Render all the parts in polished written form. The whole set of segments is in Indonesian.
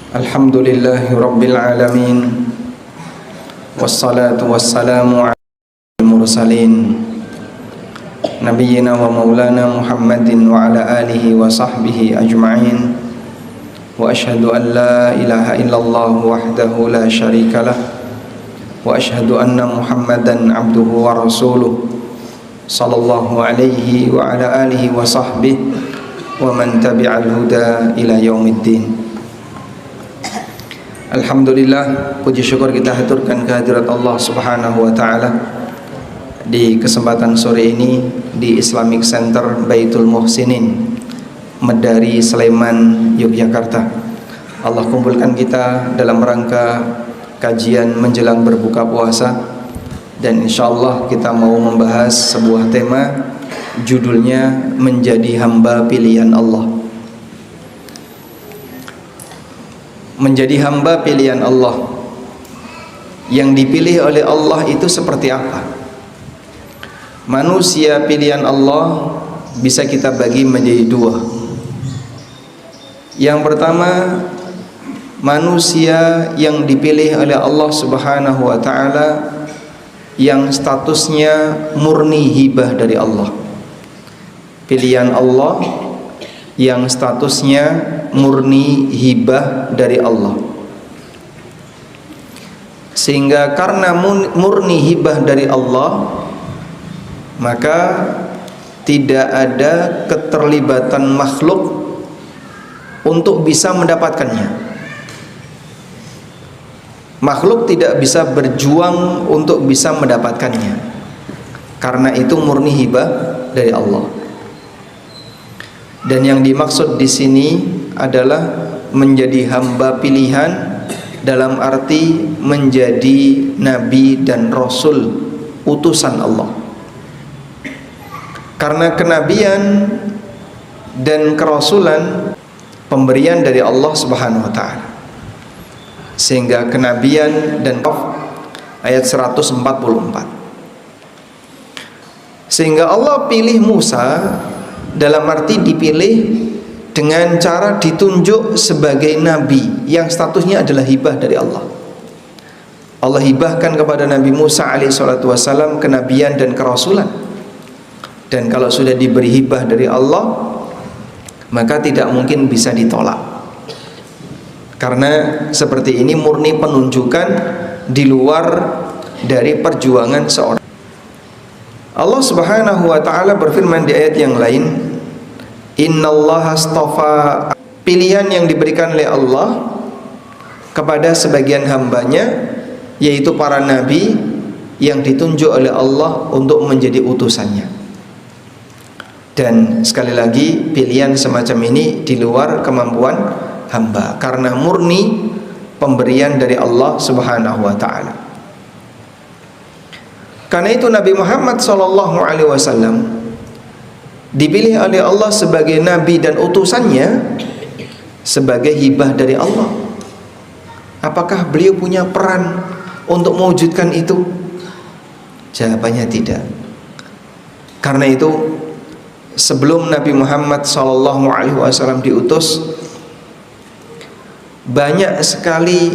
Alhamdulillahi Rabbil Alamin, wassalatu wassalamu ala mursalin Nabiyyina wa maulana Muhammadin wa ala alihi wa sahbihi ajma'in. Wa ashhadu an la ilaha illallah wahdahu la syarika lah, wa ashhadu anna Muhammadan abduhu wa rasuluh sallallahu alaihi wa ala alihi wa sahbihi wa man tabi'al huda ila yaumiddin. Alhamdulillah, puji syukur kita haturkan kehadirat Allah Subhanahu wa taala di kesempatan sore ini di Islamic Center Baitul Muhsinin, Medari, Sleman, Yogyakarta. Allah kumpulkan kita dalam rangka kajian menjelang berbuka puasa, dan insyaallah kita mau membahas sebuah tema, judulnya menjadi hamba pilihan Allah. Menjadi hamba pilihan Allah, yang dipilih oleh Allah itu seperti apa? Manusia pilihan Allah bisa kita bagi menjadi dua. Yang pertama, manusia yang dipilih oleh Allah Subhanahu wa taala yang statusnya murni hibah dari Allah. Pilihan Allah yang statusnya murni hibah dari Allah, sehingga karena murni hibah dari Allah, maka tidak ada keterlibatan makhluk untuk bisa mendapatkannya. Makhluk tidak bisa berjuang untuk bisa mendapatkannya, karena itu murni hibah dari Allah. Dan yang dimaksud di sini adalah menjadi hamba pilihan dalam arti menjadi nabi dan rasul utusan Allah. Karena kenabian dan kerasulan pemberian dari Allah Subhanahu wa taala. Sehingga kenabian dan ayat 144. Sehingga Allah pilih Musa dalam arti dipilih dengan cara ditunjuk sebagai nabi yang statusnya adalah hibah dari Allah. Allah hibahkan kepada Nabi Musa alaihissalatu wassalam kenabian dan kerasulan. Dan kalau sudah diberi hibah dari Allah, maka tidak mungkin bisa ditolak. Karena seperti ini murni penunjukan di luar dari perjuangan seorang. Allah Subhanahu wa taala berfirman di ayat yang lain, innallaha astafa, pilihan yang diberikan oleh Allah kepada sebagian hambanya, yaitu para nabi yang ditunjuk oleh Allah untuk menjadi utusannya. Dan sekali lagi, pilihan semacam ini di luar kemampuan hamba, karena murni pemberian dari Allah Subhanahu wa taala. Karena itu Nabi Muhammad SAW dipilih oleh Allah sebagai nabi dan utusannya sebagai hibah dari Allah. Apakah beliau punya peran untuk mewujudkan itu? Jawabannya tidak. Karena itu sebelum Nabi Muhammad SAW diutus, banyak sekali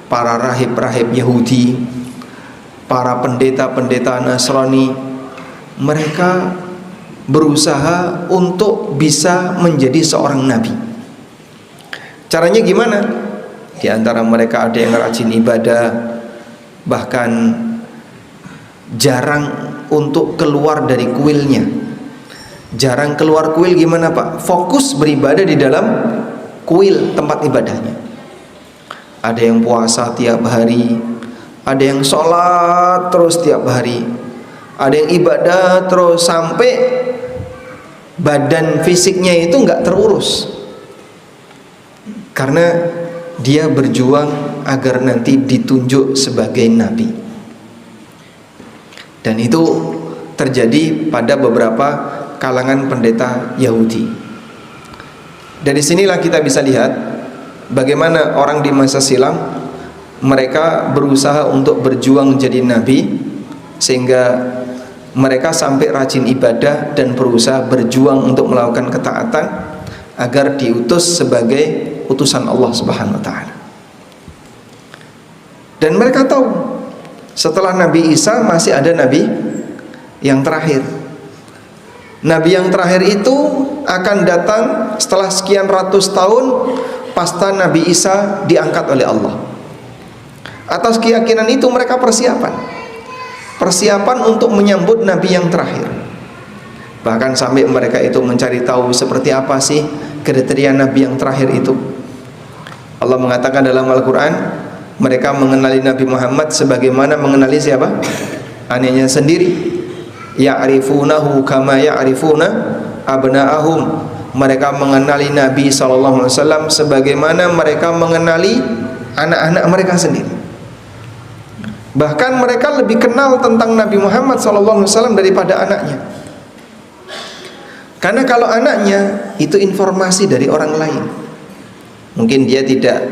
para rahib-rahib Yahudi, para pendeta-pendeta Nasrani, mereka berusaha untuk bisa menjadi seorang nabi. Caranya gimana? Di antara mereka ada yang rajin ibadah, bahkan jarang untuk keluar dari kuilnya. Jarang keluar kuil gimana Pak? Fokus beribadah di dalam kuil tempat ibadahnya. Ada yang puasa tiap hari, ada yang sholat terus tiap hari, ada yang ibadah terus sampai badan fisiknya itu nggak terurus, karena dia berjuang agar nanti ditunjuk sebagai nabi. Dan itu terjadi pada beberapa kalangan pendeta Yahudi. Dari sinilah kita bisa lihat bagaimana orang di masa silam mereka berusaha untuk berjuang jadi nabi, sehingga mereka sampai rajin ibadah dan berusaha berjuang untuk melakukan ketaatan agar diutus sebagai utusan Allah Subhanahu wa taala. Dan mereka tahu setelah Nabi Isa masih ada Nabi yang terakhir. Nabi yang terakhir itu akan datang setelah sekian ratus tahun pasca Nabi Isa diangkat oleh Allah. Atas keyakinan itu mereka persiapan untuk menyambut Nabi yang terakhir. Bahkan sampai mereka itu mencari tahu seperti apa sih kriteria Nabi yang terakhir itu. Allah mengatakan dalam Al-Quran, mereka mengenali Nabi Muhammad sebagaimana mengenali siapa? Anaknya sendiri. Ya'rifunahu kama ya'rifuna abna'ahum. Mereka mengenali Nabi SAW sebagaimana mereka mengenali anak-anak mereka sendiri. Bahkan mereka lebih kenal tentang Nabi Muhammad SAW daripada anaknya. Karena kalau anaknya itu informasi dari orang lain, mungkin dia tidak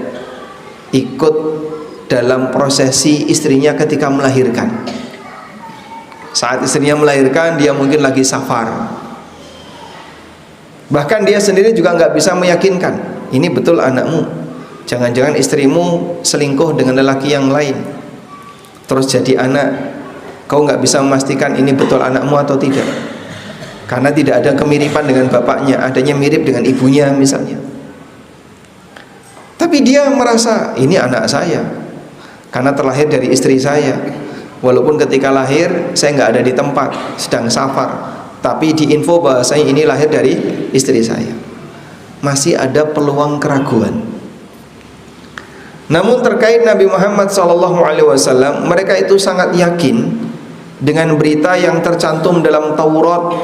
ikut dalam prosesi istrinya ketika melahirkan. Saat istrinya melahirkan, dia mungkin lagi safar. Bahkan dia sendiri juga nggak bisa meyakinkan, ini betul anakmu. Jangan-jangan istrimu selingkuh dengan lelaki yang lain, terus jadi anak. Kau nggak bisa memastikan ini betul anakmu atau tidak, karena tidak ada kemiripan dengan bapaknya, adanya mirip dengan ibunya misalnya. Tapi dia merasa ini anak saya karena terlahir dari istri saya. Walaupun ketika lahir saya nggak ada di tempat, sedang safar, tapi diinfo bahwasanya ini lahir dari istri saya. Masih ada peluang keraguan. Namun terkait Nabi Muhammad SAW, mereka itu sangat yakin dengan berita yang tercantum dalam Taurat,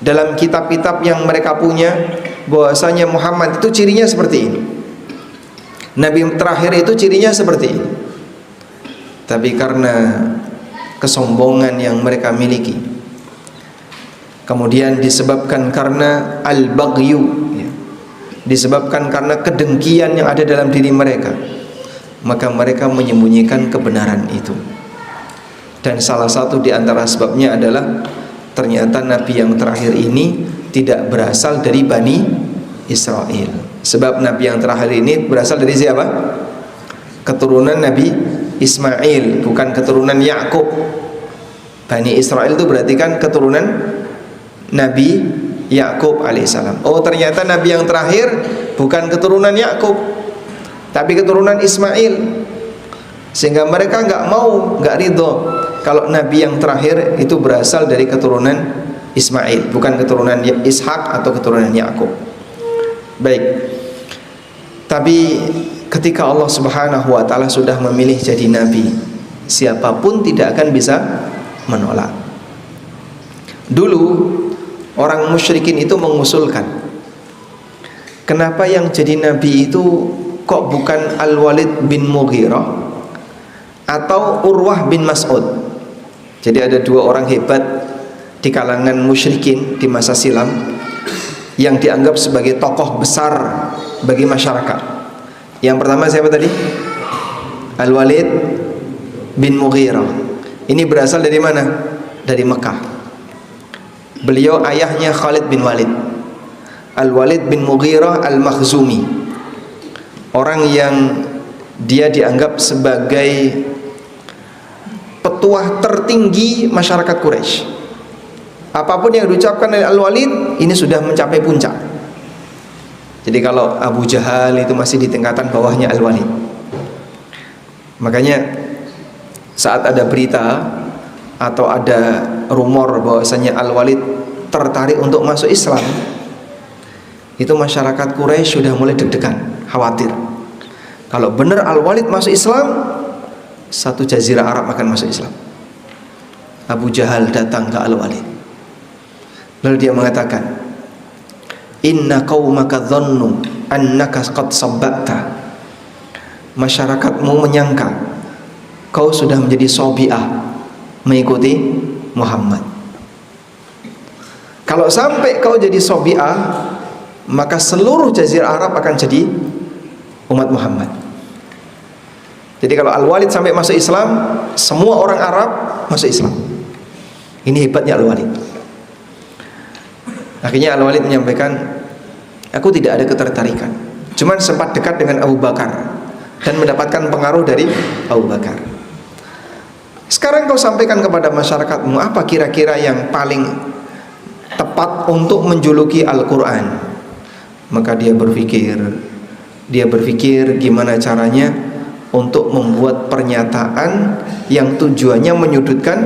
dalam kitab-kitab yang mereka punya, bahwasanya Muhammad itu cirinya seperti ini. Nabi terakhir itu cirinya seperti ini. Tapi karena kesombongan yang mereka miliki, kemudian disebabkan karena al-baghyu, disebabkan karena kedengkian yang ada dalam diri mereka, maka mereka menyembunyikan kebenaran itu. Dan salah satu di antara sebabnya adalah ternyata Nabi yang terakhir ini tidak berasal dari Bani Israel. Sebab Nabi yang terakhir ini berasal dari siapa? Keturunan Nabi Ismail, bukan keturunan Yakub. Bani Israel itu berarti kan keturunan Nabi Yakub alaihissalam. Oh, ternyata Nabi yang terakhir bukan keturunan Yakub, tapi keturunan Ismail. Sehingga mereka nggak ridho kalau Nabi yang terakhir itu berasal dari keturunan Ismail, bukan keturunan Ishak atau keturunan Yakub. Baik. Tapi ketika Allah Subhanahu wa taala sudah memilih jadi nabi, siapapun tidak akan bisa menolak. Dulu orang musyrikin itu mengusulkan, kenapa yang jadi nabi itu kok bukan Al-Walid bin Mughirah atau Urwah bin Mas'ud? Jadi ada dua orang hebat di kalangan musyrikin di masa silam yang dianggap sebagai tokoh besar bagi masyarakat. Yang pertama siapa tadi? Al-Walid bin Mughirah. Ini berasal dari mana? Dari Mekah. Beliau ayahnya Khalid bin Walid. Al-Walid bin Mughirah Al-Makhzumi, orang yang dia dianggap sebagai petuah tertinggi masyarakat Quraisy. Apapun yang diucapkan oleh Al-Walid ini sudah mencapai puncak. Jadi kalau Abu Jahal itu masih di tingkatan bawahnya Al-Walid. Makanya saat ada berita atau ada rumor bahwasanya Al-Walid tertarik untuk masuk Islam, itu masyarakat Quraisy sudah mulai deg-degan, khawatir. Kalau benar Al-Walid masuk Islam, satu jazirah Arab akan masuk Islam. Abu Jahal datang ke Al-Walid, lalu dia mengatakan, inna qaumaka dhannu annaka qad sabbata. Masyarakatmu menyangka kau sudah menjadi sobi'ah, mengikuti Muhammad. Kalau sampai kau jadi sobi'ah, maka seluruh jazirah Arab akan jadi umat Muhammad. Jadi kalau Al-Walid sampai masuk Islam, semua orang Arab masuk Islam. Ini hebatnya Al-Walid. Akhirnya Al-Walid menyampaikan, aku tidak ada ketertarikan, cuman sempat dekat dengan Abu Bakar. dan mendapatkan pengaruh dari Abu Bakar. Sekarang kau sampaikan kepada masyarakatmu, apa kira-kira yang paling tepat untuk menjuluki Al-Quran? Maka dia berpikir gimana caranya untuk membuat pernyataan yang tujuannya menyudutkan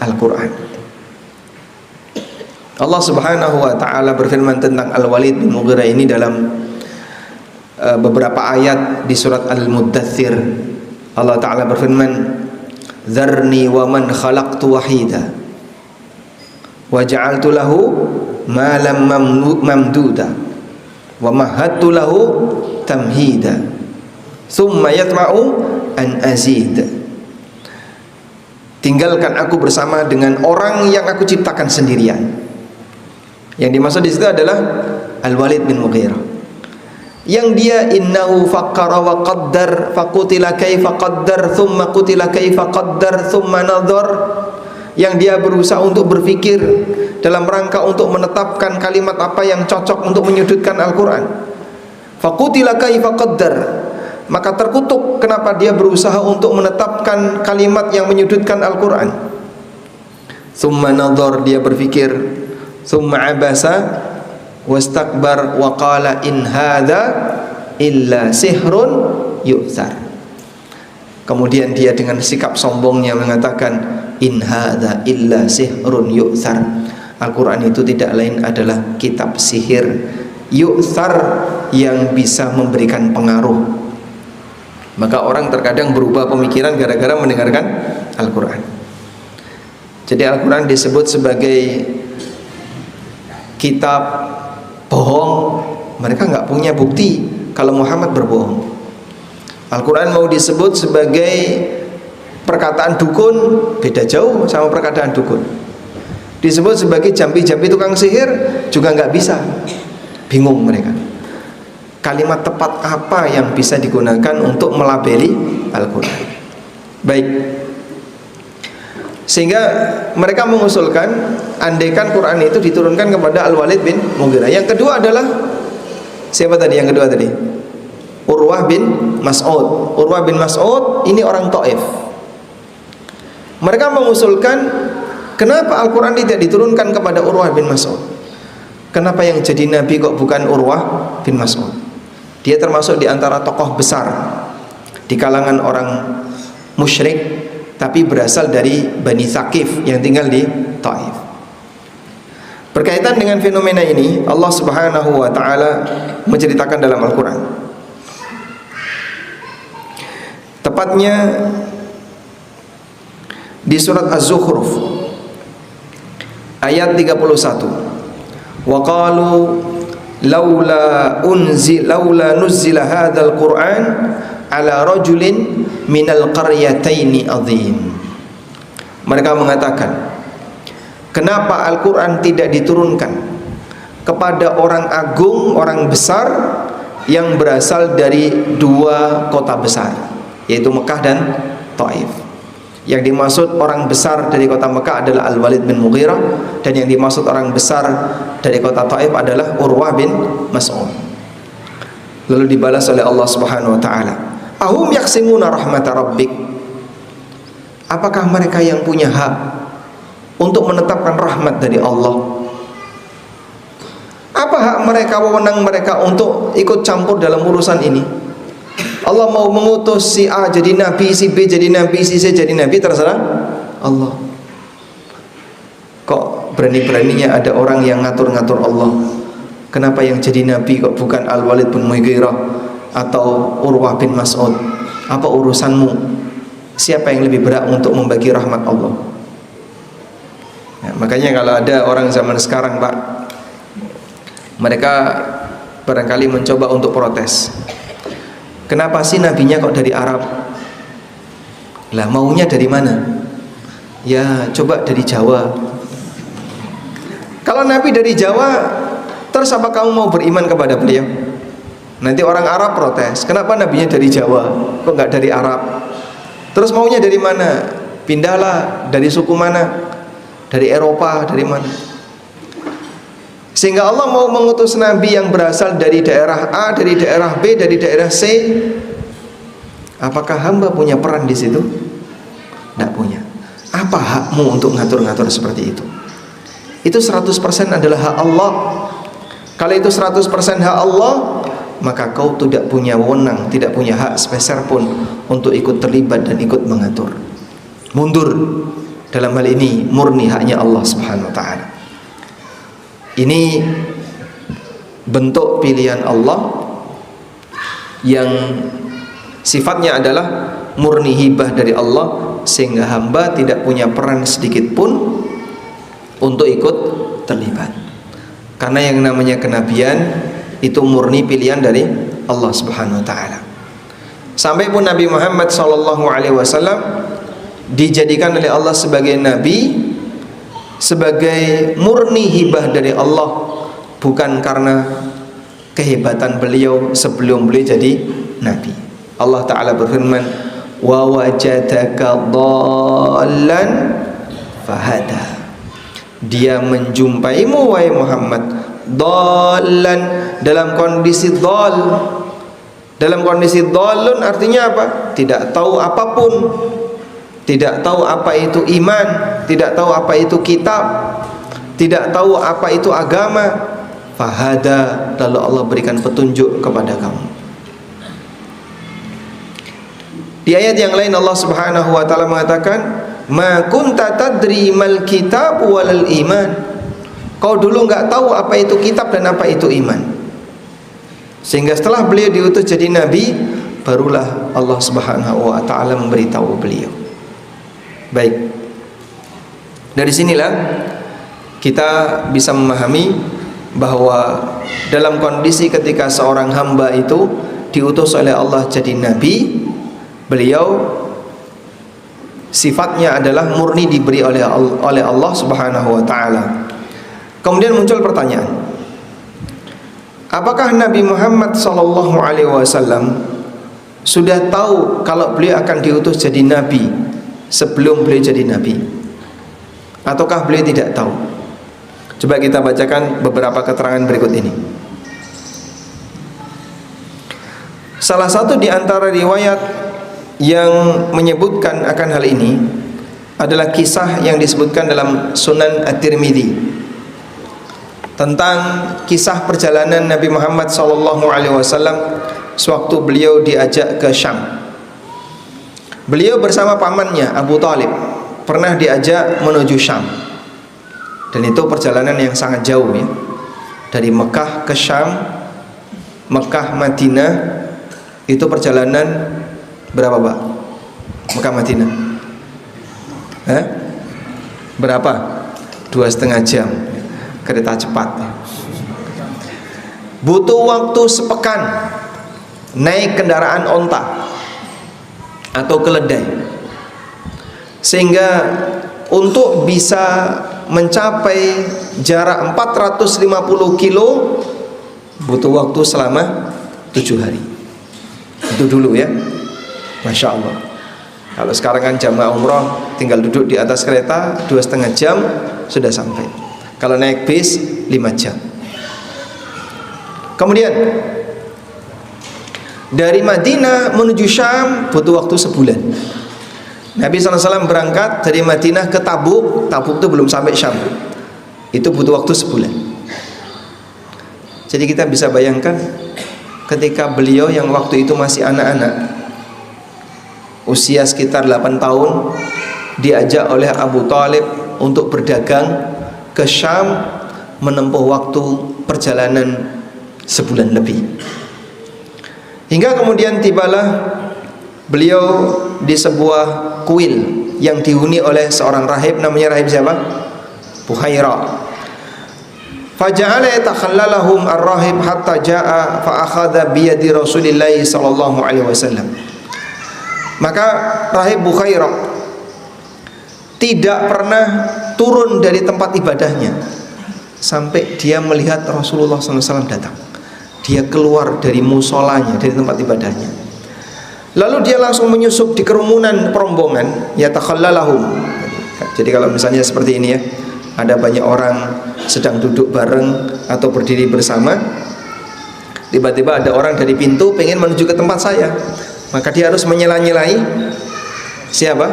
Al-Quran. Allah Subhanahu wa ta'ala berfirman tentang Al-Walid bin Mughirah ini dalam beberapa ayat di surat Al-Muddathir. Allah Ta'ala berfirman, "Dzarni wa man khalaqtu wahida wa ja'altu lahu malam mamduda wa mahattu lahu tamhida thumma yatma'u an azid." Tinggalkan aku bersama dengan orang yang aku ciptakan sendirian. Yang dimaksud di situ adalah Al-Walid bin Mughirah, yang dia innahu fakkara wa qaddar faqutila kaifa qaddar thumma qutila kaifa qaddar thumma nadhar, yang dia berusaha untuk berpikir dalam rangka untuk menetapkan kalimat apa yang cocok untuk menyudutkan Al-Quran. Faqutila kaifa qaddar, maka terkutuk kenapa dia berusaha untuk menetapkan kalimat yang menyudutkan Al-Quran. Thumma nadhar, dia berpikir. Thumma abasa wastakbar wa qala in hadza illa sihrun yu'thar. Kemudian dia dengan sikap sombongnya mengatakan, in hadza illa sihrun yu'thar. Al-Quran itu tidak lain adalah kitab sihir yu'thar, yang bisa memberikan pengaruh. Maka orang terkadang berubah pemikiran gara-gara mendengarkan Al-Quran. Jadi Al-Quran disebut sebagai kitab bohong. Mereka nggak punya bukti kalau Muhammad berbohong. Al-Quran mau disebut sebagai perkataan dukun, beda jauh sama perkataan dukun. Disebut sebagai jampi-jampi tukang sihir, juga nggak bisa. Bingung mereka. Kalimat tepat apa yang bisa digunakan untuk melabeli Al-Quran? Baik. Sehingga mereka mengusulkan andaikan Quran itu diturunkan kepada Al-Walid bin Mughirah. Yang kedua adalah siapa tadi yang kedua tadi? Urwah bin Mas'ud. Urwah bin Mas'ud ini orang Taif. Mereka mengusulkan, kenapa Al-Quran tidak diturunkan kepada Urwah bin Mas'ud? Kenapa yang jadi nabi kok bukan Urwah bin Mas'ud? Dia termasuk di antara tokoh besar di kalangan orang musyrik, tapi berasal dari Bani Thaqif yang tinggal di Taif. Berkaitan dengan fenomena ini, Allah Subhanahu wa ta'ala menceritakan dalam Al-Quran. Tepatnya di surat Az-Zukhruf ayat 31. Wa qalu laula nuzzila hadzal Qur'an ala rajulin minal qaryataini azim. Mereka mengatakan, kenapa Al-Quran tidak diturunkan kepada orang agung, orang besar yang berasal dari dua kota besar, yaitu Mekah dan Taif. Yang dimaksud orang besar dari kota Mekah adalah Al-Walid bin Mughirah, dan yang dimaksud orang besar dari kota Taif adalah Urwah bin Mas'ud. Lalu dibalas oleh Allah Subhanahu wa ta'ala, ahum yaksimuna rahmata rabbik, apakah mereka yang punya hak untuk menetapkan rahmat dari Allah? Apa hak mereka, wewenang mereka untuk ikut campur dalam urusan ini? Allah mau mengutus si A jadi nabi, si B jadi nabi, si C jadi nabi, terserah Allah. Kok berani-beraninya ada orang yang ngatur-ngatur Allah? Kenapa yang jadi nabi kok bukan Al-Walid bin Mughirah atau Urwah bin Mas'ud? Apa urusanmu? Siapa yang lebih berat untuk membagi rahmat Allah? Ya, makanya kalau ada orang zaman sekarang, Pak, mereka barangkali mencoba untuk protes. Kenapa sih nabinya kok dari Arab? Lah maunya dari mana? Ya coba dari Jawa. Kalau nabi dari Jawa, terus apa kamu mau beriman kepada beliau? Nanti orang Arab protes, kenapa nabinya dari Jawa, kok nggak dari Arab? Terus maunya dari mana? Pindahlah, dari suku mana? Dari Eropa, dari mana? Sehingga Allah mau mengutus nabi yang berasal dari daerah A, dari daerah B, dari daerah C, Apakah hamba punya peran di situ? Tidak punya. Apa hakmu untuk ngatur-ngatur seperti itu? Itu 100% adalah hak Allah. Kalau itu 100% hak Allah, maka kau tidak punya wewenang, tidak punya hak sepeser pun untuk ikut terlibat dan ikut mengatur. Mundur. Dalam hal ini murni haknya Allah Subhanahu wa taala. Ini bentuk pilihan Allah yang sifatnya adalah murni hibah dari Allah, sehingga hamba tidak punya peran sedikit pun untuk ikut terlibat. Karena yang namanya kenabian itu murni pilihan dari Allah Subhanahu wa taala. Sampai pun Nabi Muhammad SAW dijadikan oleh Allah sebagai nabi, sebagai murni hibah dari Allah, bukan karena kehebatan beliau sebelum beliau jadi nabi. Allah taala berfirman, wa wajadaka dhallan fahada. Dia menjumpaimu wahai Muhammad dhallan, dalam kondisi dhal. Dalam kondisi dhalun artinya apa? Tidak tahu apapun, tidak tahu apa itu iman, tidak tahu apa itu kitab, tidak tahu apa itu agama. Fahada, lalu Allah berikan petunjuk kepada kamu. Di ayat yang lain Allah Subhanahu wa taala mengatakan, ma kunta tadri mal kitab walal iman. Kau dulu enggak tahu apa itu kitab dan apa itu iman. Sehingga setelah beliau diutus jadi nabi, barulah Allah Subhanahu wa taala memberitahu beliau. Baik. Dari sinilah kita bisa memahami bahwa dalam kondisi ketika seorang hamba itu diutus oleh Allah jadi nabi, beliau sifatnya adalah murni diberi oleh Allah Subhanahu wa taala. Kemudian muncul pertanyaan, apakah Nabi Muhammad sallallahu alaihi wasallam sudah tahu kalau beliau akan diutus jadi nabi sebelum beliau jadi nabi, ataukah beliau tidak tahu? Coba kita bacakan beberapa keterangan berikut ini. Salah satu di antara riwayat yang menyebutkan akan hal ini adalah kisah yang disebutkan dalam Sunan At-Tirmidzi tentang kisah perjalanan Nabi Muhammad SAW sewaktu beliau diajak ke Syam. Beliau bersama pamannya Abu Thalib pernah diajak menuju Syam, dan itu perjalanan yang sangat jauh ya, dari Mekah ke Syam, Mekah Madinah, itu perjalanan berapa Pak? Mekah Madinah berapa? 2,5 jam kereta cepat. Butuh waktu sepekan naik kendaraan onta atau keledai, sehingga untuk bisa mencapai jarak 450 kilo butuh waktu selama 7 hari. Itu dulu ya, Masya Allah. Kalau sekarang kan jamaah umroh tinggal duduk di atas kereta 2,5 jam sudah sampai. Kalau naik bis 5 jam. Kemudian dari Madinah menuju Syam butuh waktu sebulan. Nabi SAW berangkat dari Madinah ke Tabuk. Tabuk itu belum sampai Syam, itu butuh waktu sebulan. Jadi kita bisa bayangkan ketika beliau yang waktu itu masih anak-anak, usia sekitar 8 tahun, diajak oleh Abu Thalib untuk berdagang ke Syam, menempuh waktu perjalanan sebulan lebih. Hingga kemudian tibalah beliau di sebuah kuil yang dihuni oleh seorang rahib. Namanya rahib siapa? Buhaira. Faja'ala yatakhallalahum ar-rahib hatta ja'a fa akhadha bi yadi Rasulillah sallallahu alaihi wasallam. Maka rahib Buhaira tidak pernah turun dari tempat ibadahnya sampai dia melihat Rasulullah SAW datang. Dia keluar dari musolanya, dari tempat ibadahnya. Lalu dia langsung menyusup di kerumunan perombongan, yatakhallalahum. Jadi kalau misalnya seperti ini ya, ada banyak orang sedang duduk bareng atau berdiri bersama, tiba-tiba ada orang dari pintu pengen menuju ke tempat saya, Maka dia harus menyela-nyelai siapa?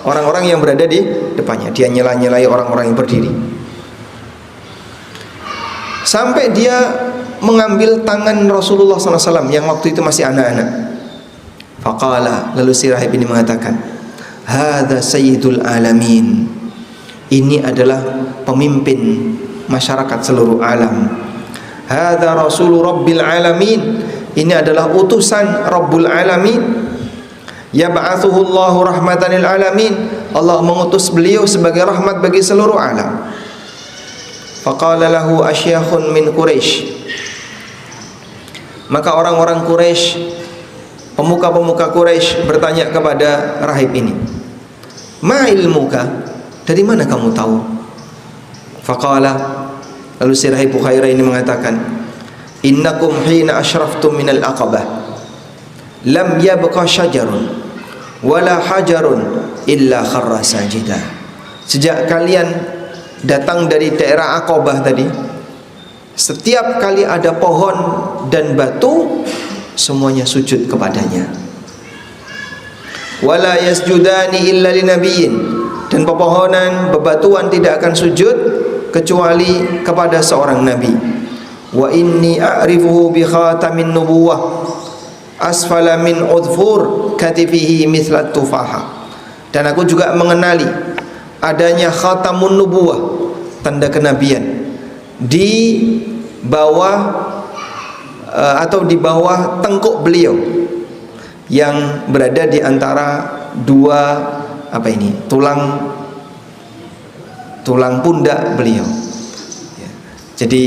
Orang-orang yang berada di depannya. Dia nyela-nyelai orang-orang yang berdiri. Sampai dia mengambil tangan Rasulullah SAW yang waktu itu masih anak-anak. Faqala, lalu si rahib ini mengatakan, hadza sayyidul alamin. Ini adalah pemimpin masyarakat seluruh alam. Hadza rasul rabbil alamin. Ini adalah utusan Rabbul alamin. Yab'atsuhu Allahu rahmatan lil alamin. Allah mengutus beliau sebagai rahmat bagi seluruh alam. Faqala lahu asyakhun min Quraisy. Maka orang-orang Quraisy, pemuka-pemuka Quraisy bertanya kepada rahib ini, ma ilmuka? Dari mana kamu tahu? Faqala, lalu si rahib Bukhairah ini mengatakan, innakum hina ashraftum minal aqabah lam yabqa syajarun wala hajarun illa kharra sajida. Sejak kalian datang dari daerah Aqabah tadi, setiap kali ada pohon dan batu, semuanya sujud kepadanya. Wala yasjudani illa linabiyyin, dan pepohonan, bebatuan tidak akan sujud kecuali kepada seorang nabi. Wa inni a'rifuhu bi khatamin nubuwah asfala min udhfur katifihi mithla tufaha. Dan aku juga mengenali adanya khatamun nubuwah, tanda kenabian, di bawah atau di bawah tengkuk beliau yang berada di antara dua tulang pundak beliau. Jadi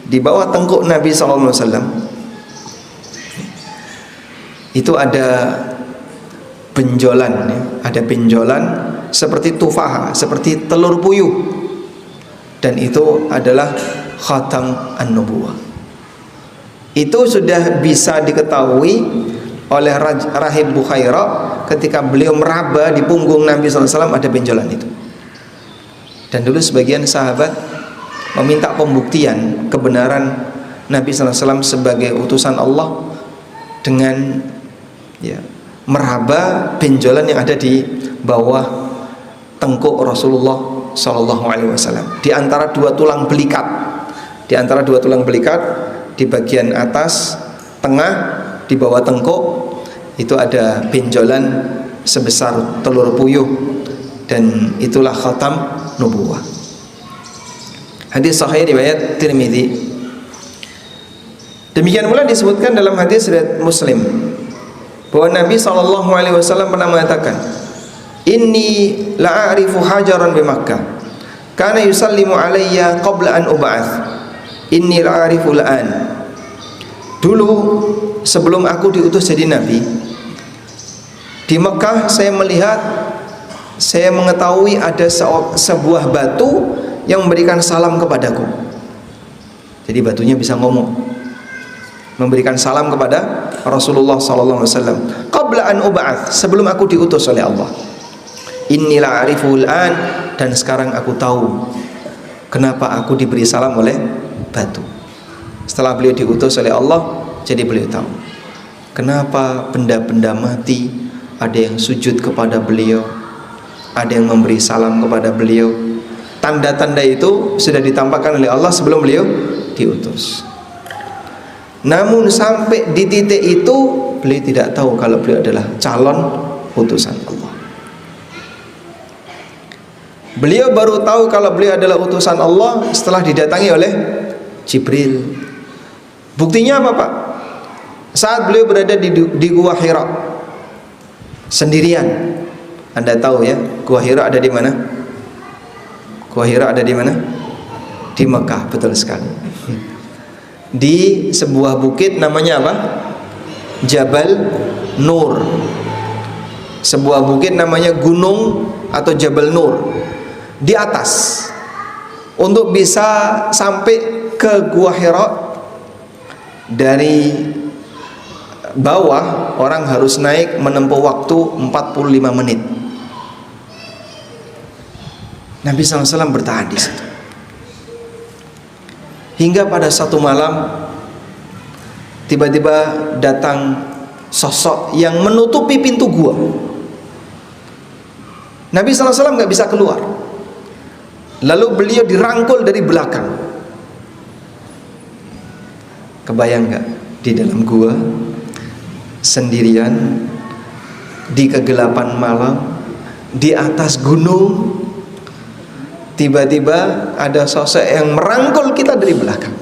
di bawah tengkuk Nabi SAW itu ada benjolan, ada benjolan seperti tufaha, seperti telur puyuh, dan itu adalah khatam an-nubuwah. Itu sudah bisa diketahui oleh rahib Bukhairah ketika beliau meraba di punggung Nabi SAW ada benjolan itu. Dan dulu sebagian sahabat meminta pembuktian kebenaran Nabi SAW sebagai utusan Allah dengan meraba benjolan yang ada di bawah tengkuk Rasulullah SAW, di antara dua tulang belikat. Di antara dua tulang belikat, di bagian atas, tengah, di bawah tengkuk itu ada benjolan sebesar telur puyuh, dan itulah khatam nubuwah. Hadis sahih riwayat Tirmidzi. Demikian pula disebutkan dalam hadis riwayat Muslim bahwa Nabi SAW pernah mengatakan, inni la'arifu hajaran bi Makkah kana yusallimu alayya qabla an ub'ath inni la'arifu la'an. Dulu sebelum aku diutus jadi nabi, di Mekah saya mengetahui ada sebuah batu yang memberikan salam kepadaku. Jadi batunya bisa ngomong, memberikan salam kepada Rasulullah SAW. Qabla an ub'ath, sebelum aku diutus oleh Allah. Inni la'ariful an, dan sekarang aku tahu kenapa aku diberi salam oleh batu. Setelah beliau diutus oleh Allah, jadi beliau tahu kenapa benda-benda mati ada yang sujud kepada beliau, ada yang memberi salam kepada beliau. Tanda-tanda itu sudah ditampakkan oleh Allah sebelum beliau diutus. Namun sampai di titik itu beliau tidak tahu kalau beliau adalah calon utusan Allah. Beliau baru tahu kalau beliau adalah utusan Allah setelah didatangi oleh Jibril. Buktinya apa, Pak? Saat beliau berada di Gua Hira sendirian. Anda tahu ya, Gua Hira ada di mana? Gua Hira ada di mana? Di Mekah, betul sekali. Di sebuah bukit namanya apa? Jabal Nur. Sebuah bukit namanya Gunung atau Jabal Nur. Di atas, untuk bisa sampai ke Gua Hira dari bawah, orang harus naik menempuh waktu 45 menit. Nabi SAW bertahan di situ hingga pada satu malam tiba-tiba datang sosok yang menutupi pintu gua. Nabi SAW nggak bisa keluar. Lalu beliau dirangkul dari belakang. Kebayang nggak di dalam gua sendirian di kegelapan malam di atas gunung, tiba-tiba ada sosok yang merangkul kita dari belakang.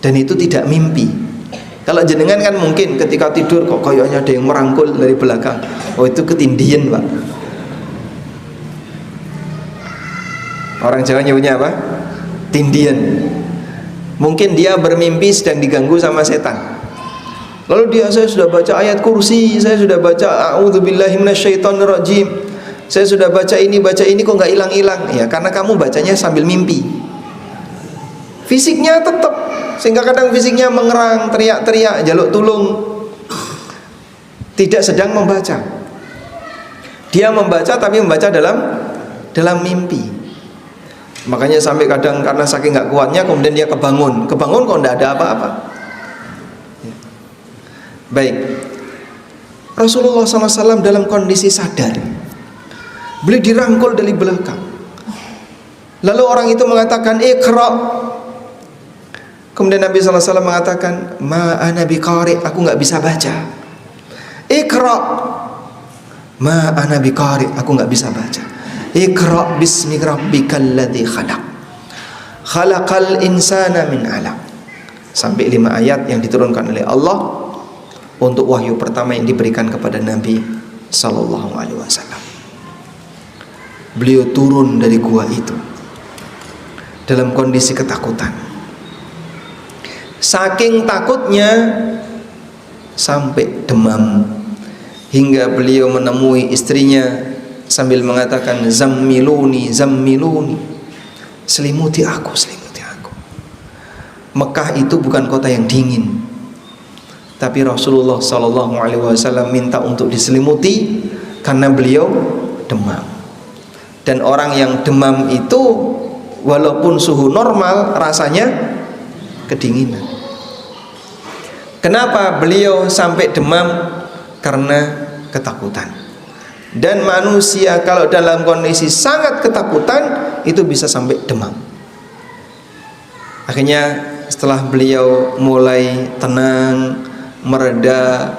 Dan itu tidak mimpi. Kalau jenengan kan mungkin ketika tidur kok kayaknya ada yang merangkul dari belakang. Oh, itu ketindihan, Pak. Orang Jawa nyebutnya apa? Tindian. Mungkin dia bermimpi sedang diganggu sama setan. Lalu saya sudah baca ayat kursi, saya sudah baca a'udzubillahi minasyaitonirrajim, saya sudah baca ini kok nggak hilang-hilang. Ya karena kamu bacanya sambil mimpi. Fisiknya tetap, sehingga kadang fisiknya mengerang, teriak-teriak, jaluk tulung. Tidak sedang membaca. Dia membaca tapi membaca dalam mimpi. Makanya sampai kadang karena saking nggak kuatnya kemudian dia kebangun kok nggak ada apa-apa. Baik, Rasulullah SAW dalam kondisi sadar, beliau dirangkul dari belakang. Lalu orang itu mengatakan Iqra. Kemudian Nabi SAW mengatakan ma ana biqari, aku nggak bisa baca. Iqra. Ma ana biqari, aku nggak bisa baca. Iqra bismi rabbikal ladzi khalaq. Khalaqal insana min 'alaq. Sampai 5 ayat yang diturunkan oleh Allah untuk wahyu pertama yang diberikan kepada Nabi sallallahu alaihi wasallam. Beliau turun dari gua itu dalam kondisi ketakutan. Saking takutnya sampai demam, hingga beliau menemui istrinya sambil mengatakan zammiluni zammiluni, selimuti aku, selimuti aku. Mekah itu bukan kota yang dingin, tapi Rasulullah Sallallahu Alaihi Wasallam minta untuk diselimuti karena beliau demam. Dan orang yang demam itu walaupun suhu normal rasanya kedinginan. Kenapa beliau sampai demam? Karena ketakutan. Dan manusia kalau dalam kondisi sangat ketakutan itu bisa sampai demam. Akhirnya setelah beliau mulai tenang, mereda,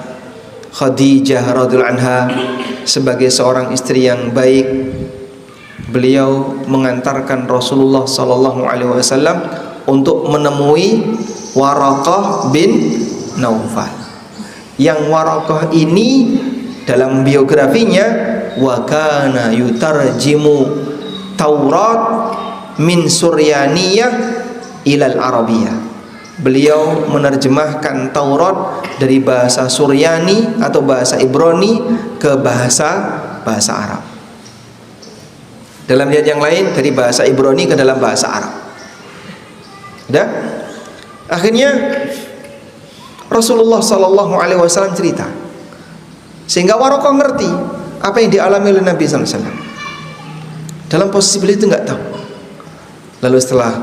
Khadijah radhiyallahu anha sebagai seorang istri yang baik, beliau mengantarkan Rasulullah sallallahu alaihi wasallam untuk menemui Waraqah bin Naufal. Yang Waraqah ini dalam biografinya wa kana yutarjimu Taurat min Suryaniyah ilal Arabiyah. Beliau menerjemahkan Taurat dari bahasa Suryani atau bahasa Ibrani ke bahasa Arab. Dalam ayat yang lain dari bahasa Ibrani ke dalam bahasa Arab. Dah? Akhirnya Rasulullah Sallallahu Alaihi Wasallam cerita, sehingga Waraqah ngerti apa yang dialami oleh Nabi Sallallahu Alaihi Wasallam. Dalam posisi beliau itu nggak tahu. Lalu setelah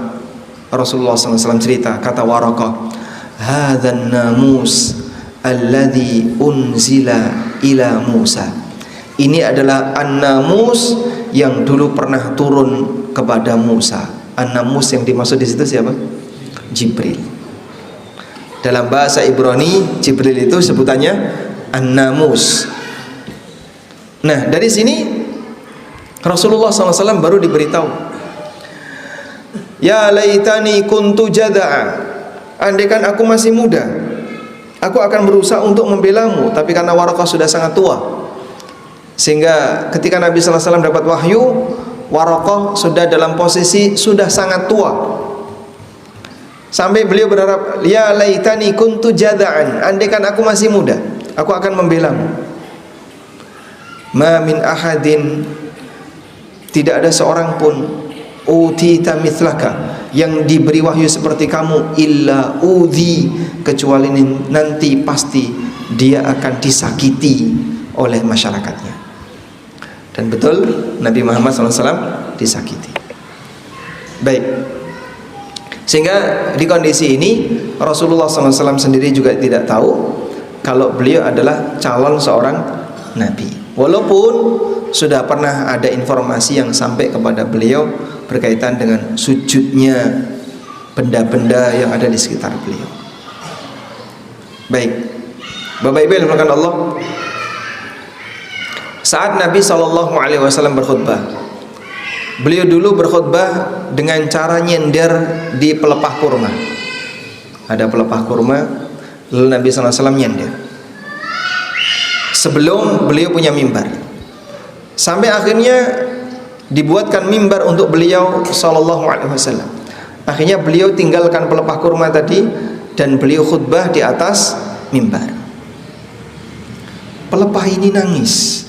Rasulullah SAW cerita, kata Waraqah, hadzan namus alladzi unzila ila Musa. Ini adalah an-namus yang dulu pernah turun kepada Musa. An-namus yang dimaksud di situ siapa? Jibril. Dalam bahasa Ibrani Jibril itu sebutannya an-namus. Nah, dari sini Rasulullah SAW baru diberitahu, ya laitani kuntu jada'a, andaikan aku masih muda, aku akan berusaha untuk membelamu. Tapi karena Waraqah sudah sangat tua, sehingga ketika Nabi SAW dapat wahyu, Waraqah sudah dalam posisi sudah sangat tua, sampai beliau berharap, ya laitani kuntu jada'an, andaikan aku masih muda, aku akan membelamu. Ma min ahadin, tidak ada seorang pun, utita mithlaka, yang diberi wahyu seperti kamu, illa udhi, kecuali nanti pasti dia akan disakiti oleh masyarakatnya. Dan betul Nabi Muhammad SAW disakiti. Baik, Sehingga di kondisi ini Rasulullah SAW sendiri juga tidak tahu kalau beliau adalah calon seorang nabi, walaupun sudah pernah ada informasi yang sampai kepada beliau berkaitan dengan sujudnya benda-benda yang ada di sekitar beliau. Baik, Bapak Ibu yang dimuliakan Allah, saat Nabi SAW berkhutbah, beliau dulu berkhutbah dengan cara nyender di pelepah kurma. Ada pelepah kurma, lalu Nabi SAW nyender sebelum beliau punya mimbar, sampai akhirnya dibuatkan mimbar untuk beliau SAW. Akhirnya beliau tinggalkan pelepah kurma tadi dan beliau khutbah di atas mimbar. Pelepah ini nangis,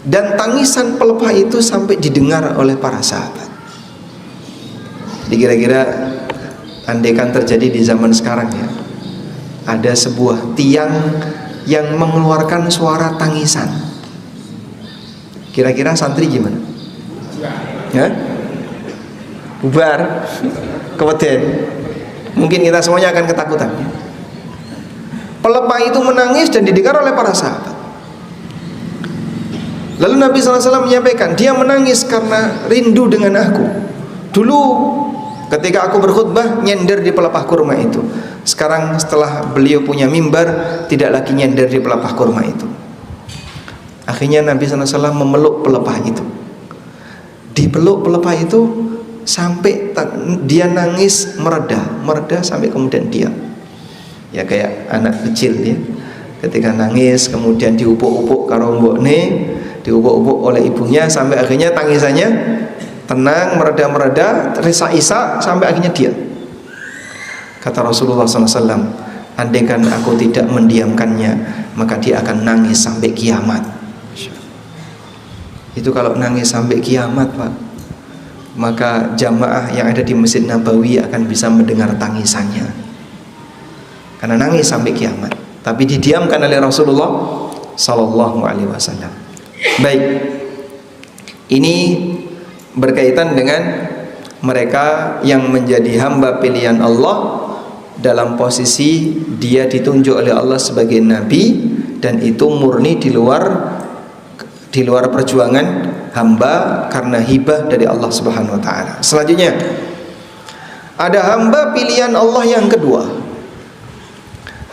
dan tangisan pelepah itu sampai didengar oleh para sahabat. Jadi kira-kira andaikan terjadi di zaman sekarang ya, ada sebuah tiang yang mengeluarkan suara tangisan, kira-kira santri gimana? Ya? Bubar, keweden. Mungkin kita semuanya akan ketakutan. Pelepah itu menangis dan didengar oleh para sahabat. Lalu Nabi SAW menyampaikan, dia menangis karena rindu dengan aku. Dulu ketika aku berkhutbah nyender di pelepah kurma itu. Sekarang setelah beliau punya mimbar, tidak lagi nyender di pelepah kurma itu. Akhirnya Nabi SAW memeluk pelepah itu. Dipeluk pelepah itu sampai dia nangis mereda sampai kemudian diam. Ya kayak anak kecil ya, ketika nangis kemudian diupuk-upuk karo mbokne, diupuk-upuk oleh ibunya sampai akhirnya tangisannya tenang, mereda-mereda, terisa-isa sampai akhirnya diam. Kata Rasulullah SAW, andaikan aku tidak mendiamkannya, maka dia akan nangis sampai kiamat. Itu kalau nangis sampai kiamat, Pak, maka jamaah yang ada di Masjid Nabawi akan bisa mendengar tangisannya, karena nangis sampai kiamat. Tapi didiamkan oleh Rasulullah Sallallahu Alaihi Wasallam. Baik, ini berkaitan dengan mereka yang menjadi hamba pilihan Allah dalam posisi dia ditunjuk oleh Allah sebagai nabi, dan itu murni di luar perjuangan hamba karena hibah dari Allah Subhanahu wa taala. Selanjutnya ada hamba pilihan Allah yang kedua.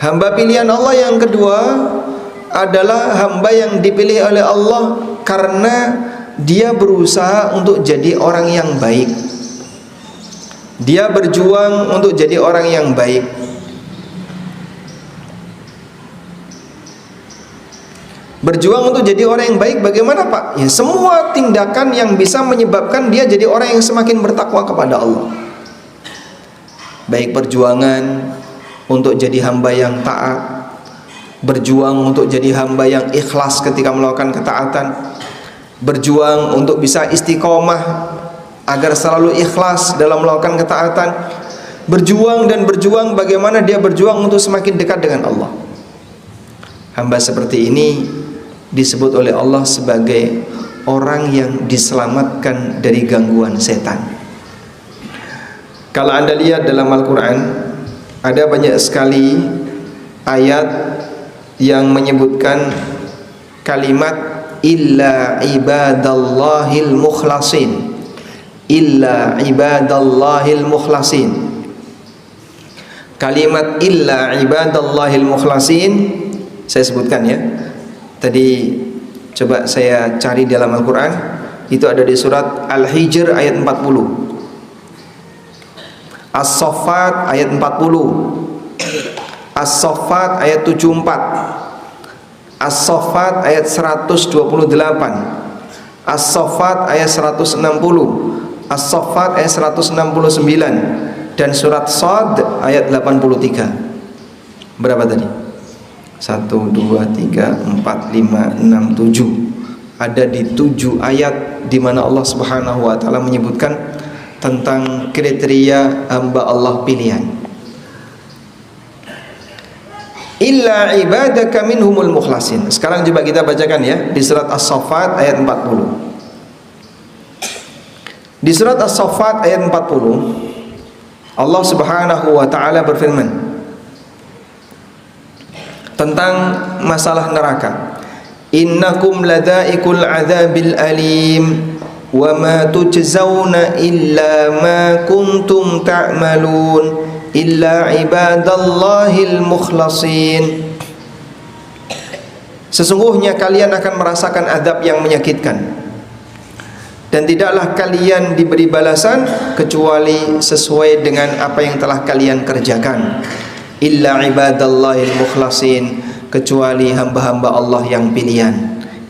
Hamba pilihan Allah yang kedua adalah hamba yang dipilih oleh Allah karena dia berusaha untuk jadi orang yang baik. Dia berjuang untuk jadi orang yang baik. Berjuang untuk jadi orang yang baik bagaimana, Pak? Ya, semua tindakan yang bisa menyebabkan dia jadi orang yang semakin bertakwa kepada Allah. Baik perjuangan untuk jadi hamba yang taat, berjuang untuk jadi hamba yang ikhlas ketika melakukan ketaatan, berjuang untuk bisa istiqomah agar selalu ikhlas dalam melakukan ketaatan, berjuang bagaimana dia berjuang untuk semakin dekat dengan Allah. Hamba seperti ini disebut oleh Allah sebagai orang yang diselamatkan dari gangguan setan. Kalau Anda lihat dalam Al-Quran, ada banyak sekali ayat yang menyebutkan kalimat illa ibadallahil mukhlasin, illa ibadallahil mukhlasin. Kalimat illa ibadallahil mukhlasin saya sebutkan ya. Tadi coba saya cari dalam Al-Quran, itu ada di surat Al-Hijr ayat 40, As-Saffat ayat 40, As-Saffat ayat 74, As-Saffat ayat 128, As-Saffat ayat 160, As-Saffat ayat 169, dan surat Shad ayat 83. Berapa tadi? 1, 2, 3, 4, 5, 6, 7. Ada di 7 ayat di mana Allah Subhanahu wa taala menyebutkan tentang kriteria hamba Allah pilihan. Illa ibadaka minhumul mukhlasin. Sekarang coba kita bacakan ya di surat As-Saffat ayat 40. Di surat As-Saffat ayat 40 Allah Subhanahu wa taala berfirman tentang masalah neraka, innakum ladaikul adzabil alim wa ma tujzauna illa ma kuntum ta'malun illa ibadallahil mukhlasin. Sesungguhnya kalian akan merasakan azab yang menyakitkan, dan tidaklah kalian diberi balasan kecuali sesuai dengan apa yang telah kalian kerjakan. Illa ibadallahil mukhlasin, kecuali hamba-hamba Allah yang pilihan.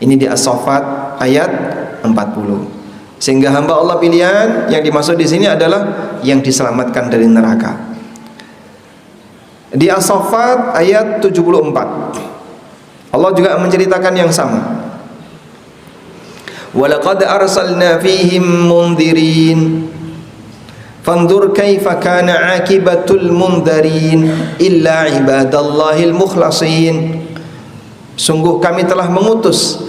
Ini di As-Saffat ayat 40. Sehingga hamba Allah pilihan yang dimaksud di sini adalah yang diselamatkan dari neraka. Di As-Saffat ayat 74 Allah juga menceritakan yang sama. Walaqad arsalna fihim mundirin fanzur kaifa kana akibatul mundarin illa ibadallahil mukhlasin. Sungguh kami telah mengutus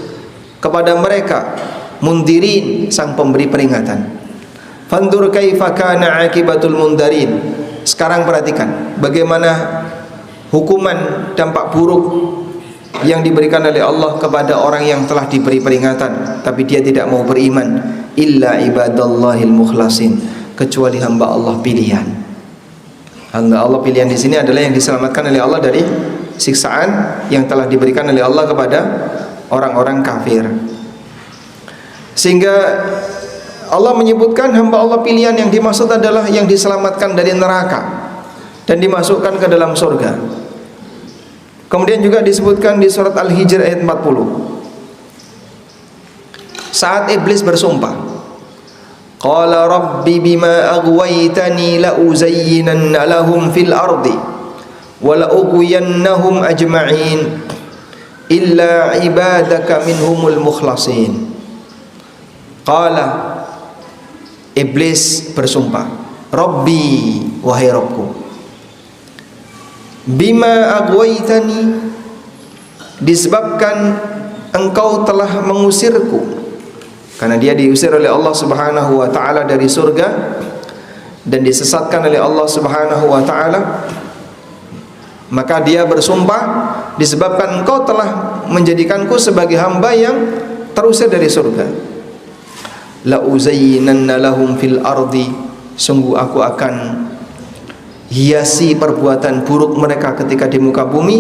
kepada mereka mundirin, sang pemberi peringatan. Fanzur kaifa kana akibatul mundarin. Sekarang perhatikan bagaimana hukuman dampak buruk yang diberikan oleh Allah kepada orang yang telah diberi peringatan tapi dia tidak mau beriman. Illa ibadallahil mukhlasin, kecuali hamba Allah pilihan. Hamba Allah pilihan di sini adalah yang diselamatkan oleh Allah dari siksaan yang telah diberikan oleh Allah kepada orang-orang kafir. Sehingga Allah menyebutkan hamba Allah pilihan yang dimaksud adalah yang diselamatkan dari neraka dan dimasukkan ke dalam surga. Kemudian juga disebutkan di surat Al-Hijr ayat 40, saat iblis bersumpah, qala rabbi bima aghwaytani la uzayyinanna lahum fil ardi wa la ughwiyannahum ajma'in illa ibadaka minhumul mukhlasin. Qala, iblis bersumpah, Rabbi, wahai Rabbku, bima aghwaytani, disebabkan engkau telah mengusirku, karena dia diusir oleh Allah Subhanahu wa taala dari surga dan disesatkan oleh Allah Subhanahu wa taala, maka dia bersumpah disebabkan engkau telah menjadikanku sebagai hamba yang terusir dari surga. La uzayyinanna lahum fil ardi, sungguh aku akan hiasi perbuatan buruk mereka ketika di muka bumi,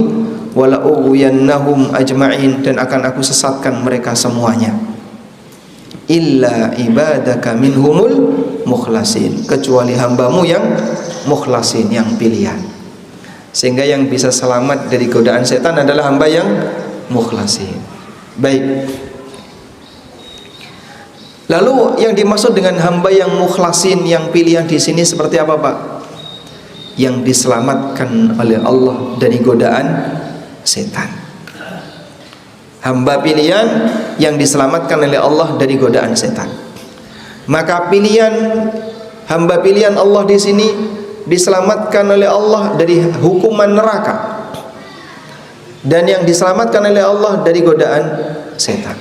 wala ughwiyannahum ajma'in, dan akan aku sesatkan mereka semuanya. Illa ibadaka minhumul mukhlasin, kecuali hambamu yang mukhlasin, yang pilihan. Sehingga yang bisa selamat dari godaan setan adalah hamba yang mukhlasin. Baik. Lalu yang dimaksud dengan hamba yang mukhlasin, yang pilihan di sini seperti apa, Pak? Yang diselamatkan oleh Allah dari godaan setan. Hamba pilihan yang diselamatkan oleh Allah dari godaan setan. Maka hamba pilihan Allah di sini diselamatkan oleh Allah dari hukuman neraka, dan yang diselamatkan oleh Allah dari godaan setan.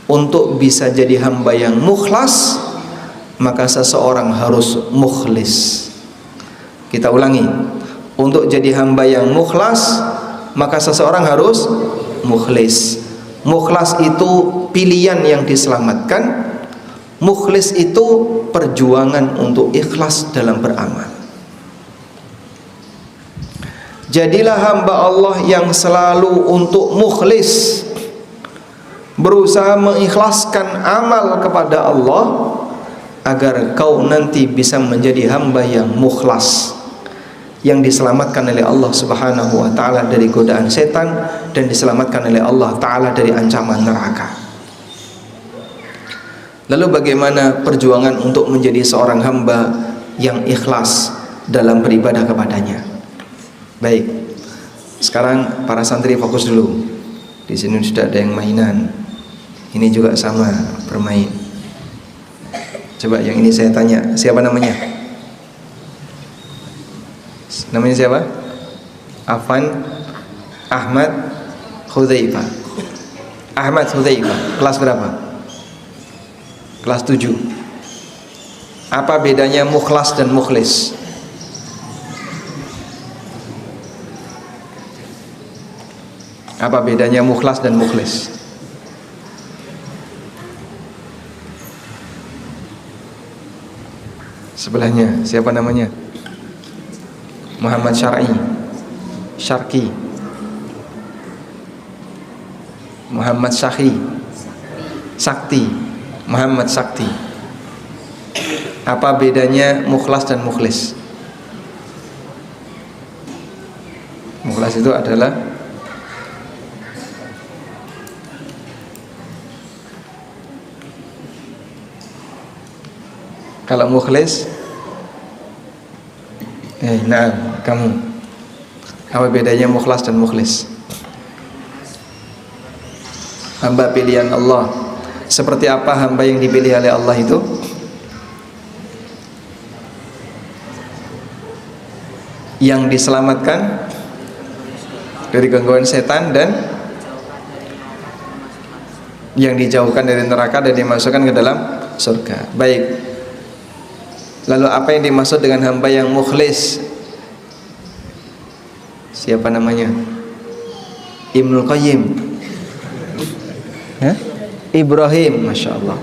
Untuk bisa jadi hamba yang mukhlas, maka seseorang harus mukhlis. Kita ulangi, untuk jadi hamba yang mukhlas, maka seseorang harus mukhlis. Mukhlas itu pilihan yang diselamatkan. Mukhlis itu perjuangan untuk ikhlas dalam beramal. Jadilah hamba Allah yang selalu untuk mukhlis, berusaha mengikhlaskan amal kepada Allah, agar kau nanti bisa menjadi hamba yang mukhlas, yang diselamatkan oleh Allah Subhanahu wa taala dari godaan setan dan diselamatkan oleh Allah taala dari ancaman neraka. Lalu bagaimana perjuangan untuk menjadi seorang hamba yang ikhlas dalam beribadah kepadanya? Baik. Sekarang para santri fokus dulu. Di sini sudah ada yang mainan. Ini juga sama, bermain. Coba yang ini saya tanya, siapa namanya? Namanya siapa? Afan Ahmad Hudzaifah. Ahmad Hudzaifah, kelas berapa? Kelas 7. Apa bedanya mukhlas dan mukhlis? Apa bedanya mukhlas dan mukhlis? Sebelahnya, siapa namanya? Muhammad Syarki, Muhammad Sakti, Muhammad Sakti. Apa bedanya mukhlas dan mukhlis? Mukhlas itu adalah kalau mukhlis, nah kamu, apa bedanya mukhlas dan mukhlis? Hamba pilihan Allah. Seperti apa hamba yang dipilih oleh Allah itu? Yang diselamatkan dari gangguan setan dan yang dijauhkan dari neraka dan dimasukkan ke dalam surga. Baik. Lalu apa yang dimaksud dengan hamba yang mukhlis? Siapa namanya? Ibnul Qayyim. Ibrahim, Masya Allah.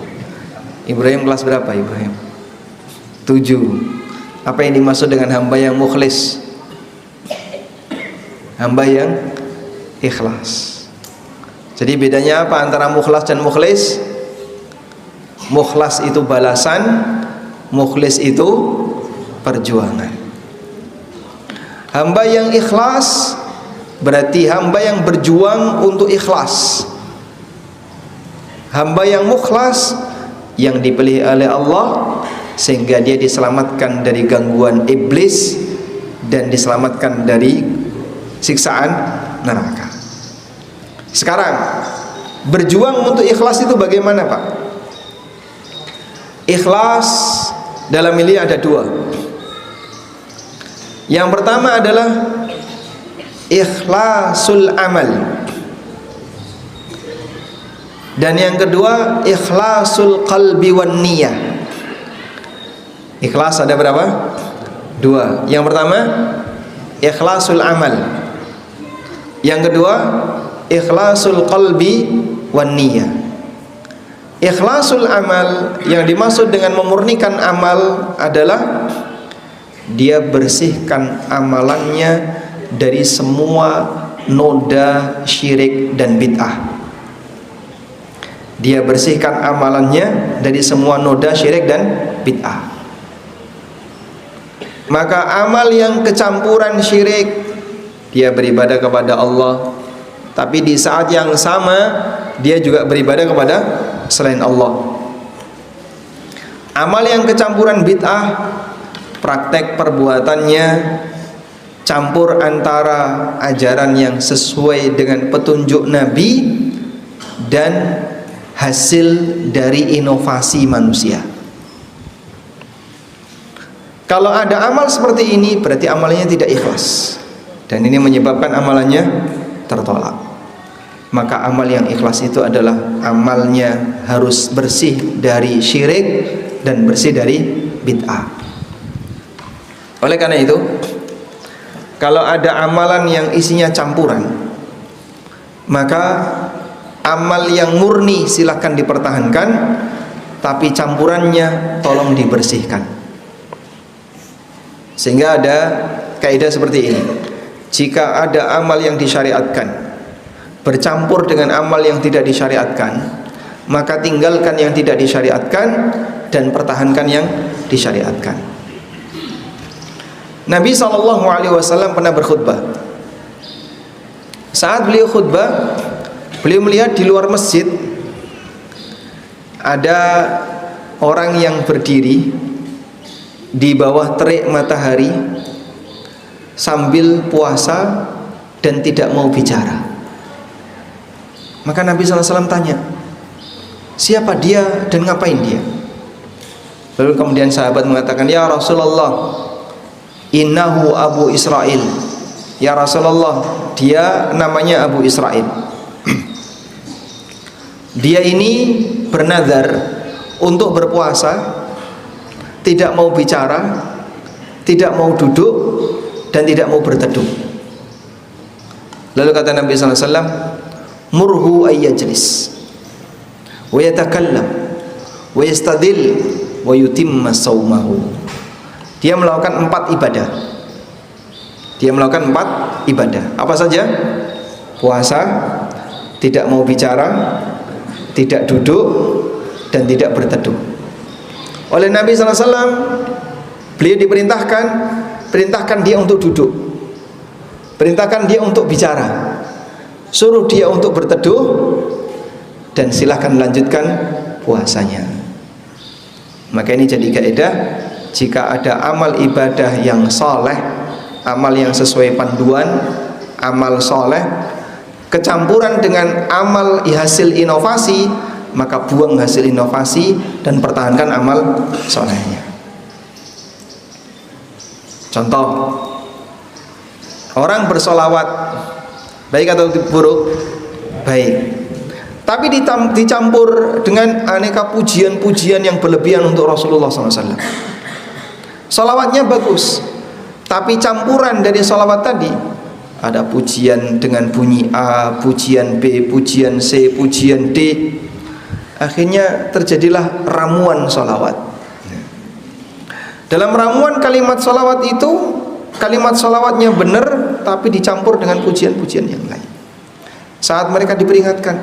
Ibrahim kelas berapa Ibrahim? 7. Apa yang dimaksud dengan hamba yang mukhlis? Hamba yang ikhlas. Jadi bedanya apa antara mukhlas dan mukhlis? Mukhlas itu balasan, mukhlis itu perjuangan. Hamba yang ikhlas berarti hamba yang berjuang untuk ikhlas. Hamba yang mukhlas yang dipilih oleh Allah sehingga dia diselamatkan dari gangguan iblis dan diselamatkan dari siksaan neraka. Sekarang berjuang untuk ikhlas itu bagaimana Pak? Ikhlas dalam ini ada 2. Yang pertama adalah ikhlasul amal, dan yang kedua ikhlasul qalbi wan niyah. Ikhlas ada berapa? 2. Yang pertama ikhlasul amal, yang kedua ikhlasul qalbi wan niyah. Ikhlasul amal yang dimaksud dengan memurnikan amal adalah dia bersihkan amalannya dari semua noda syirik dan bid'ah. Dia bersihkan amalannya dari semua noda syirik dan bid'ah. Maka amal yang kecampuran syirik, dia beribadah kepada Allah, tapi di saat yang sama dia juga beribadah kepada selain Allah. Amal yang kecampuran bid'ah, praktek perbuatannya campur antara ajaran yang sesuai dengan petunjuk Nabi dan hasil dari inovasi manusia. Kalau ada amal seperti ini berarti amalnya tidak ikhlas, dan ini menyebabkan amalannya tertolak. Maka amal yang ikhlas itu adalah amalnya harus bersih dari syirik dan bersih dari bid'ah. Oleh karena itu, kalau ada amalan yang isinya campuran, maka amal yang murni silahkan dipertahankan, tapi campurannya tolong dibersihkan. Sehingga ada kaidah seperti ini: jika ada amal yang disyariatkan bercampur dengan amal yang tidak disyariatkan, maka tinggalkan yang tidak disyariatkan dan pertahankan yang disyariatkan. Nabi SAW pernah berkhutbah. Saat beliau khutbah, beliau melihat di luar masjid ada orang yang berdiri di bawah terik matahari sambil puasa dan tidak mau bicara. Maka Nabi SAW tanya, siapa dia dan ngapain dia? Lalu kemudian sahabat mengatakan, ya Rasulullah, innahu Abu Israil. Ya Rasulullah, dia namanya Abu Israil. Dia ini bernazar untuk berpuasa tidak mau bicara, tidak mau duduk, dan tidak mau berteduh. Lalu kata Nabi sallallahu alaihi wasallam, murhu ayyajlis wa yatakallam wa yastadil wa yutimma saumahu. Dia melakukan 4 ibadah. Dia melakukan 4 ibadah. Apa saja? Puasa, tidak mau bicara, tidak duduk, dan tidak berteduh. Oleh Nabi sallallahu alaihi wasallam, beliau perintahkan dia untuk duduk, perintahkan dia untuk bicara, suruh dia untuk berteduh, dan silahkan lanjutkan puasanya. Maka ini jadi kaidah, jika ada amal ibadah yang saleh, amal yang sesuai panduan, amal saleh, kecampuran dengan amal hasil inovasi, maka buang hasil inovasi dan pertahankan amal salehnya. Contoh, orang bersolawat, baik atau buruk? Baik. Tapi dicampur dengan aneka pujian-pujian yang berlebihan untuk Rasulullah SAW. Solawatnya bagus, tapi campuran dari solawat tadi, ada pujian dengan bunyi A, pujian B, pujian C, pujian D. Akhirnya terjadilah ramuan solawat. Dalam ramuan kalimat solawat itu, kalimat solawatnya benar, tapi dicampur dengan pujian-pujian yang lain. Saat mereka diperingatkan,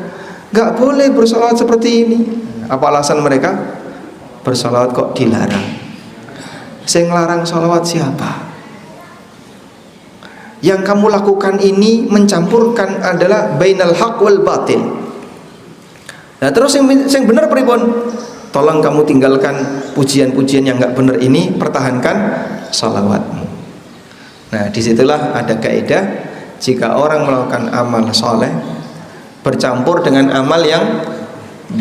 gak boleh bersolawat seperti ini. Apa alasan mereka? Bersolawat kok dilarang. Saya ngelarang solawat siapa? Yang kamu lakukan ini mencampurkan adalah bainal haq wal batil. Nah terus yang benar pripun? Tolong kamu tinggalkan pujian-pujian yang gak benar ini, pertahankan salawatmu. Nah disitulah ada kaidah, jika orang melakukan amal soleh bercampur dengan amal yang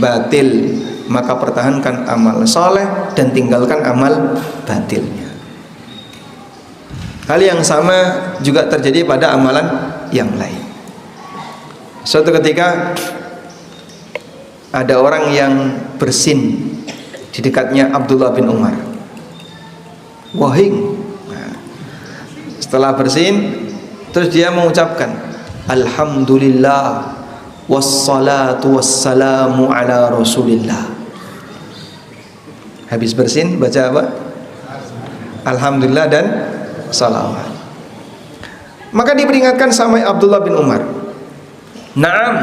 batil, maka pertahankan amal soleh dan tinggalkan amal batilnya. Hal yang sama juga terjadi pada amalan yang lain. Suatu ketika ada orang yang bersin di dekatnya Abdullah bin Umar. Wahing. Nah, setelah bersin, terus dia mengucapkan, Alhamdulillah wassalatu wassalamu ala Rasulillah. Habis bersin baca apa? Alhamdulillah dan salawat. Maka diperingatkan sama Abdullah bin Umar, Naam,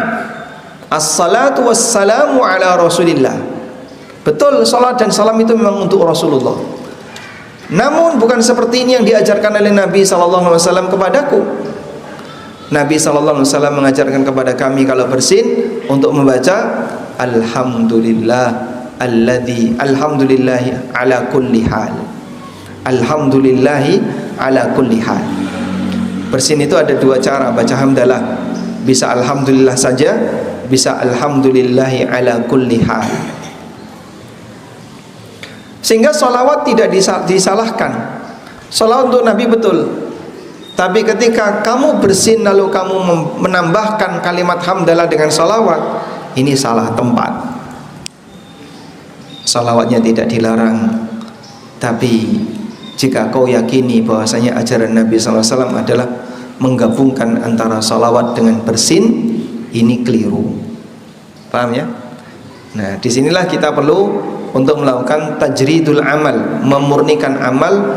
as-salatu wassalamu ala Rasulillah. Betul, salat dan salam itu memang untuk Rasulullah. Namun bukan seperti ini yang diajarkan oleh Nabi SAW kepadaku. Nabi SAW mengajarkan kepada kami kalau bersin untuk membaca Alhamdulillah alladzi, alhamdulillahi ala kulli hal. Alhamdulillahi ala kulli hal. Bersin itu ada 2 cara baca hamdalah. Bisa alhamdulillah saja, bisa alhamdulillahi ala kulli hal. Sehingga sholawat tidak disalahkan. Sholawat untuk Nabi betul. Tapi ketika kamu bersin lalu kamu menambahkan kalimat hamdalah dengan sholawat, ini salah tempat. Sholawatnya tidak dilarang, tapi jika kau yakini bahwasanya ajaran Nabi SAW adalah menggabungkan antara sholawat dengan bersin, ini keliru. Paham ya? Nah, disinilah kita perlu untuk melakukan tajridul amal, memurnikan amal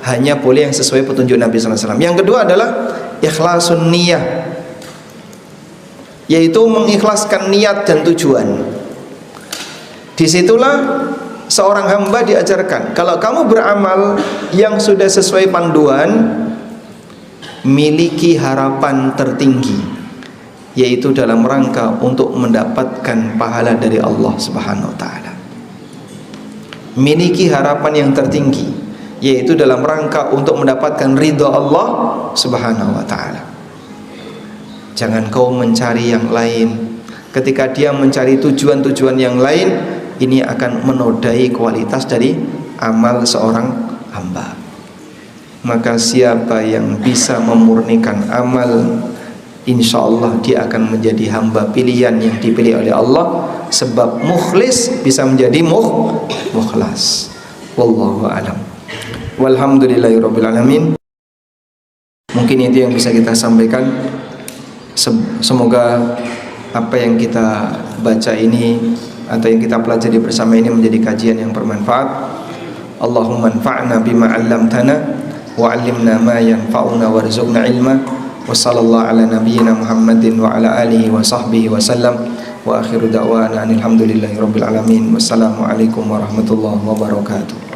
hanya boleh yang sesuai petunjuk Nabi SAW. Yang kedua adalah ikhlasun niyah, yaitu mengikhlaskan niat dan tujuan. Disitulah seorang hamba diajarkan, kalau kamu beramal yang sudah sesuai panduan, miliki harapan tertinggi, yaitu dalam rangka untuk mendapatkan pahala dari Allah Subhanahu wa taala. Miliki harapan yang tertinggi, yaitu dalam rangka untuk mendapatkan ridha Allah Subhanahu wa taala. Jangan kau mencari yang lain. Ketika dia mencari tujuan-tujuan yang lain, ini akan menodai kualitas dari amal seorang hamba. Maka siapa yang bisa memurnikan amal, insya Allah dia akan menjadi hamba pilihan yang dipilih oleh Allah. Sebab mukhlis bisa menjadi mukhlas, Wallahu a'lam. Walhamdulillahirabbil alamin. Mungkin itu yang bisa kita sampaikan. Semoga apa yang kita baca ini atau yang kita pelajari bersama ini menjadi kajian yang bermanfaat. Allahumma anfa'na bima 'allamtana wa 'allimna ma yanfa'una warzuqna ilma. Wa sallallahu ala nabiyyina Muhammadin wa ala alihi wa sahbihi wa sallam. Wa akhiru da'wana alhamdulillahi rabbil alamin. Wassalamualaikum warahmatullahi wabarakatuh.